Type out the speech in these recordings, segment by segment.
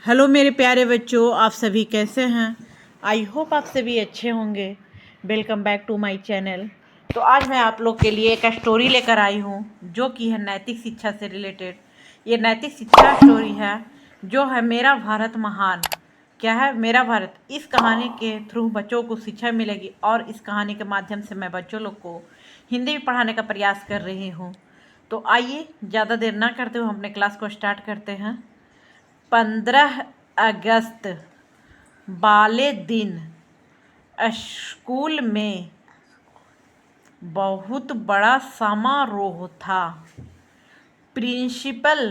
Hello मेरे प्यारे बच्चों, आप सभी कैसे हैं। आई होप आप सभी अच्छे होंगे। Welcome back to my channel. तो आज मैं आप लोग के लिए एक स्टोरी लेकर आई हूँ जो कि है नैतिक शिक्षा से रिलेटेड। ये नैतिक शिक्षा स्टोरी है जो है मेरा भारत महान। क्या है मेरा भारत। इस कहानी के थ्रू बच्चों को शिक्षा मिलेगी और इस कहानी के माध्यम से मैं बच्चों लोग को हिंदी में पढ़ाने का प्रयास कर रही हूँ। तो आइए ज़्यादा देर ना करते हुए अपने क्लास को स्टार्ट करते हैं। 15 अगस्त वाले दिन स्कूल में बहुत बड़ा समारोह था। प्रिंसिपल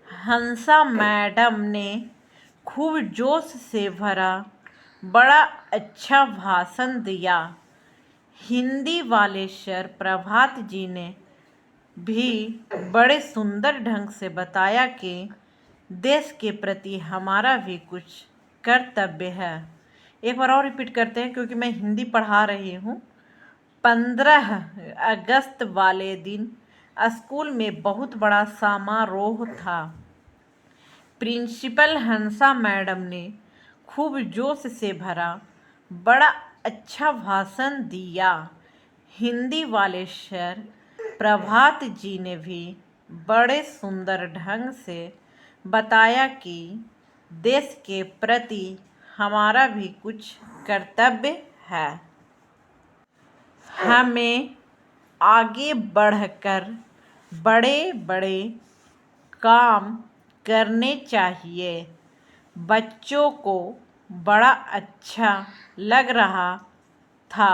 हंसा मैडम ने खूब जोश से भरा बड़ा अच्छा भाषण दिया। हिंदी वाले सर प्रभात जी ने भी बड़े सुंदर ढंग से बताया कि देश के प्रति हमारा भी कुछ कर्तव्य है। एक बार और रिपीट करते हैं क्योंकि मैं हिंदी पढ़ा रही हूँ। 15 अगस्त वाले दिन स्कूल में बहुत बड़ा समारोह था। प्रिंसिपल हंसा मैडम ने खूब जोश से भरा बड़ा अच्छा भाषण दिया। हिंदी वाले सर प्रभात जी ने भी बड़े सुंदर ढंग से बताया कि देश के प्रति हमारा भी कुछ कर्तव्य है। हमें आगे बढ़कर बड़े बड़े काम करने चाहिए। बच्चों को बड़ा अच्छा लग रहा था।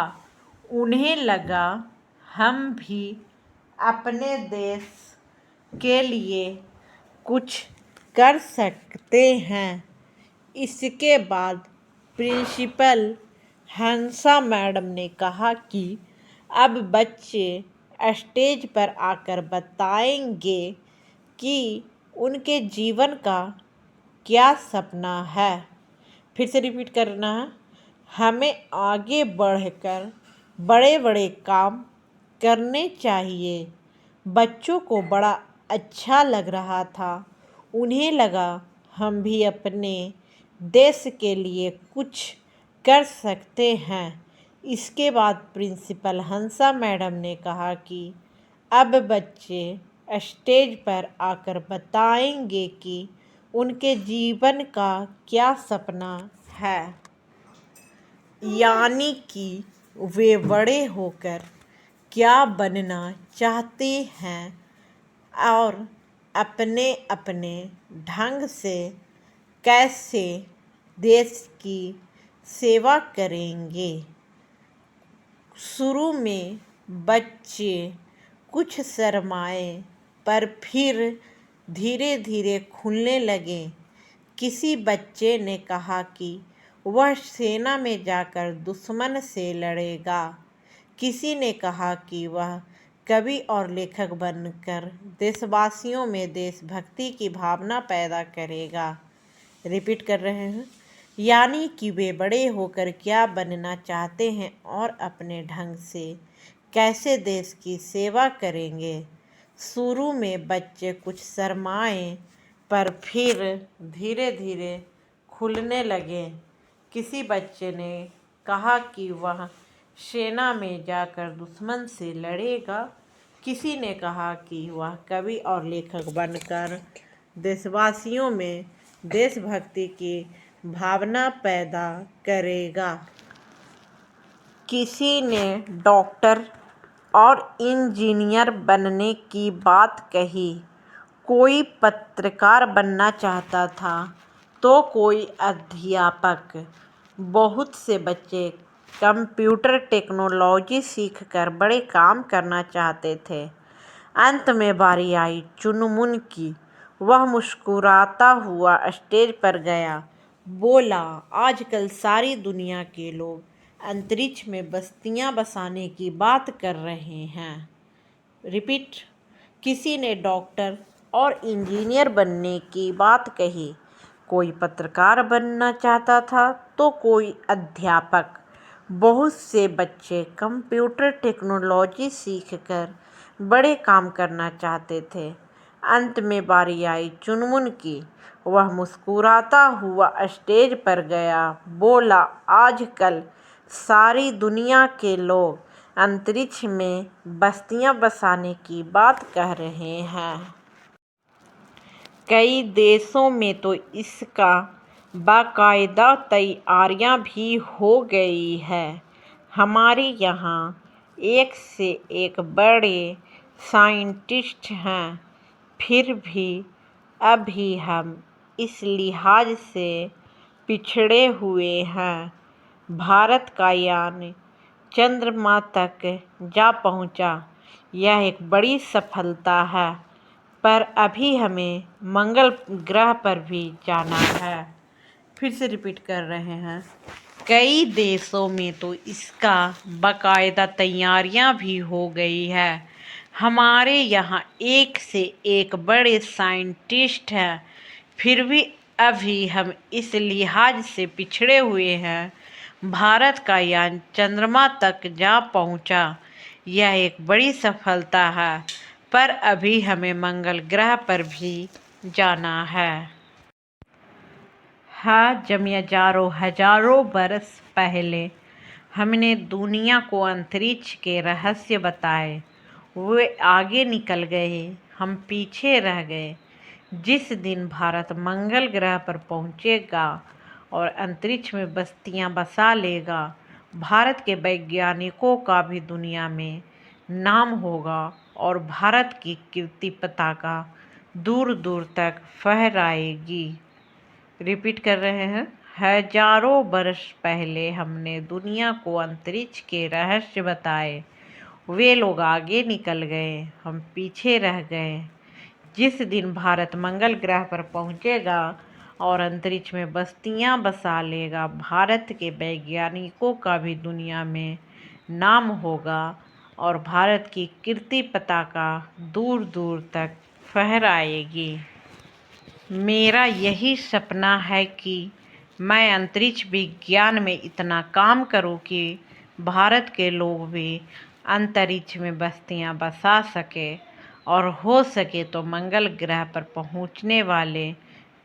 उन्हें लगा हम भी अपने देश के लिए कुछ कर सकते हैं। इसके बाद प्रिंसिपल हंसा मैडम ने कहा कि अब बच्चे स्टेज पर आकर बताएंगे कि उनके जीवन का क्या सपना है। फिर से रिपीट करना है। हमें आगे बढ़कर बड़े बड़े काम करने चाहिए। बच्चों को बड़ा अच्छा लग रहा था। उन्हें लगा हम भी अपने देश के लिए कुछ कर सकते हैं। इसके बाद प्रिंसिपल हंसा मैडम ने कहा कि अब बच्चे स्टेज पर आकर बताएंगे कि उनके जीवन का क्या सपना है, यानी कि वे बड़े होकर क्या बनना चाहते हैं और अपने अपने ढंग से कैसे देश की सेवा करेंगे। शुरू में बच्चे कुछ शर्माए पर फिर धीरे धीरे खुलने लगे। किसी बच्चे ने कहा कि वह सेना में जाकर दुश्मन से लड़ेगा। किसी ने कहा कि वह कवि और लेखक बनकर देशवासियों में देशभक्ति की भावना पैदा करेगा। रिपीट कर रहे हैं, यानी कि वे बड़े होकर क्या बनना चाहते हैं और अपने ढंग से कैसे देश की सेवा करेंगे। शुरू में बच्चे कुछ शर्माए पर फिर धीरे धीरे खुलने लगे। किसी बच्चे ने कहा कि वह सेना में जाकर दुश्मन से लड़ेगा। किसी ने कहा कि वह कवि और लेखक बनकर देशवासियों में देशभक्ति की भावना पैदा करेगा। किसी ने डॉक्टर और इंजीनियर बनने की बात कही। कोई पत्रकार बनना चाहता था तो कोई अध्यापक। बहुत से बच्चे कंप्यूटर टेक्नोलॉजी सीखकर बड़े काम करना चाहते थे। अंत में बारी आई चुनमुन की। वह मुस्कुराता हुआ स्टेज पर गया, बोला, आजकल सारी दुनिया के लोग अंतरिक्ष में बस्तियां बसाने की बात कर रहे हैं। रिपीट। किसी ने डॉक्टर और इंजीनियर बनने की बात कही। कोई पत्रकार बनना चाहता था तो कोई अध्यापक। बहुत से बच्चे कंप्यूटर टेक्नोलॉजी सीखकर बड़े काम करना चाहते थे। अंत में बारी आई चुनमुन की। वह मुस्कुराता हुआ स्टेज पर गया, बोला, आजकल सारी दुनिया के लोग अंतरिक्ष में बस्तियां बसाने की बात कह रहे हैं। कई देशों में तो इसका बाकायदा तैयारियां भी हो गई है। हमारे यहाँ एक से एक बड़े साइंटिस्ट हैं, फिर भी अभी हम इस लिहाज से पिछड़े हुए हैं। भारत का यान चंद्रमा तक जा पहुंचा, यह एक बड़ी सफलता है, पर अभी हमें मंगल ग्रह पर भी जाना है। फिर से रिपीट कर रहे हैं। कई देशों में तो इसका बाकायदा तैयारियां भी हो गई है। हमारे यहाँ एक से एक बड़े साइंटिस्ट हैं, फिर भी अभी हम इस लिहाज से पिछड़े हुए हैं। भारत का यान चंद्रमा तक जा पहुंचा, यह एक बड़ी सफलता है, पर अभी हमें मंगल ग्रह पर भी जाना है। हाँ, जब हजारों बरस पहले हमने दुनिया को अंतरिक्ष के रहस्य बताए, वे आगे निकल गए, हम पीछे रह गए। जिस दिन भारत मंगल ग्रह पर पहुंचेगा और अंतरिक्ष में बस्तियां बसा लेगा, भारत के वैज्ञानिकों का भी दुनिया में नाम होगा और भारत की कीर्ति पताका दूर दूर तक फहराएगी। रिपीट कर रहे हैं। हजारों वर्ष पहले हमने दुनिया को अंतरिक्ष के रहस्य बताए, वे लोग आगे निकल गए, हम पीछे रह गए। जिस दिन भारत मंगल ग्रह पर पहुंचेगा और अंतरिक्ष में बस्तियां बसा लेगा, भारत के वैज्ञानिकों का भी दुनिया में नाम होगा और भारत की कीर्ति पताका दूर दूर तक फहराएगी। मेरा यही सपना है कि मैं अंतरिक्ष विज्ञान में इतना काम करूं कि भारत के लोग भी अंतरिक्ष में बस्तियां बसा सके और हो सके तो मंगल ग्रह पर पहुंचने वाले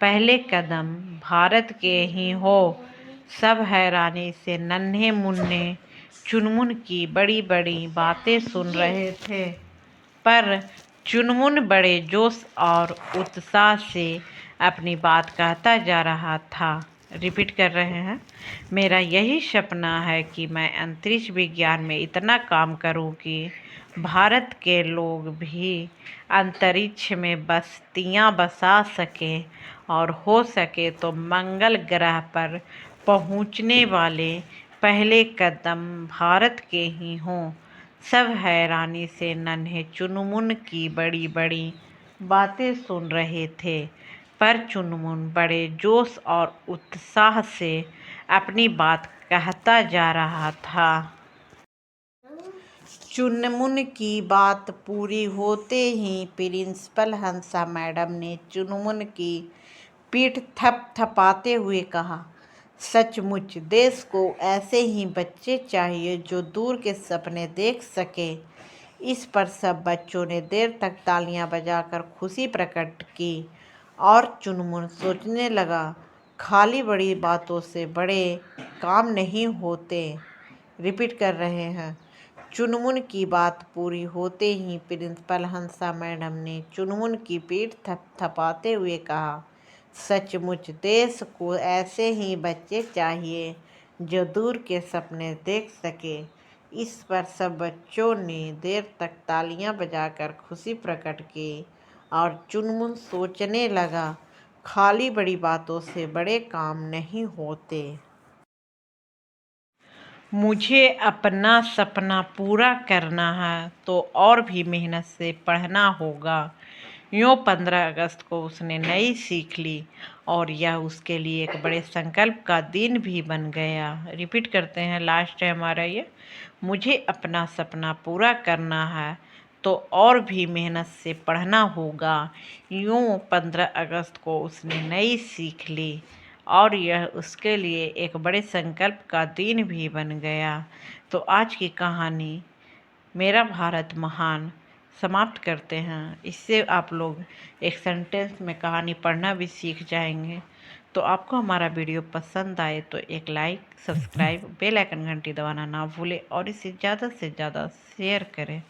पहले कदम भारत के ही हो। सब हैरानी से नन्हे मुन्ने चुनमुन की बड़ी बड़ी बातें सुन रहे थे, पर चुनमुन बड़े जोश और उत्साह से अपनी बात कहता जा रहा था। रिपीट कर रहे हैं। मेरा यही सपना है कि मैं अंतरिक्ष विज्ञान में इतना काम करूं कि भारत के लोग भी अंतरिक्ष में बस्तियां बसा सकें और हो सके तो मंगल ग्रह पर पहुंचने वाले पहले कदम भारत के ही हों। सब हैरानी से नन्हे चुनमुन की बड़ी बड़ी बातें सुन रहे थे, पर चुनमुन बड़े जोश और उत्साह से अपनी बात कहता जा रहा था। चुनमुन की बात पूरी होते ही प्रिंसिपल हंसा मैडम ने चुनमुन की पीठ थपथपाते हुए कहा, सचमुच देश को ऐसे ही बच्चे चाहिए जो दूर के सपने देख सके। इस पर सब बच्चों ने देर तक तालियां बजाकर खुशी प्रकट की और चुनमुन सोचने लगा, खाली बड़ी बातों से बड़े काम नहीं होते। रिपीट कर रहे हैं। चुनमुन की बात पूरी होते ही प्रिंसिपल हंसा मैडम ने चुनमुन की पीठ थपथपाते हुए कहा, सचमुच देश को ऐसे ही बच्चे चाहिए जो दूर के सपने देख सके। इस पर सब बच्चों ने देर तक तालियां बजाकर खुशी प्रकट की और चुनमुन सोचने लगा, खाली बड़ी बातों से बड़े काम नहीं होते। मुझे अपना सपना पूरा करना है तो और भी मेहनत से पढ़ना होगा। यूँ 15 अगस्त को उसने नई सीख ली और यह उसके लिए एक बड़े संकल्प का दिन भी बन गया। रिपीट करते हैं, लास्ट है हमारा ये। मुझे अपना सपना पूरा करना है तो और भी मेहनत से पढ़ना होगा। यूँ 15 अगस्त को उसने नई सीख ली और यह उसके लिए एक बड़े संकल्प का दिन भी बन गया। तो आज की कहानी मेरा भारत महान समाप्त करते हैं। इससे आप लोग एक सेंटेंस में कहानी पढ़ना भी सीख जाएंगे। तो आपको हमारा वीडियो पसंद आए तो एक लाइक, सब्सक्राइब, बेल आइकन घंटी दबाना ना भूलें और इसे ज़्यादा से ज़्यादा शेयर करें।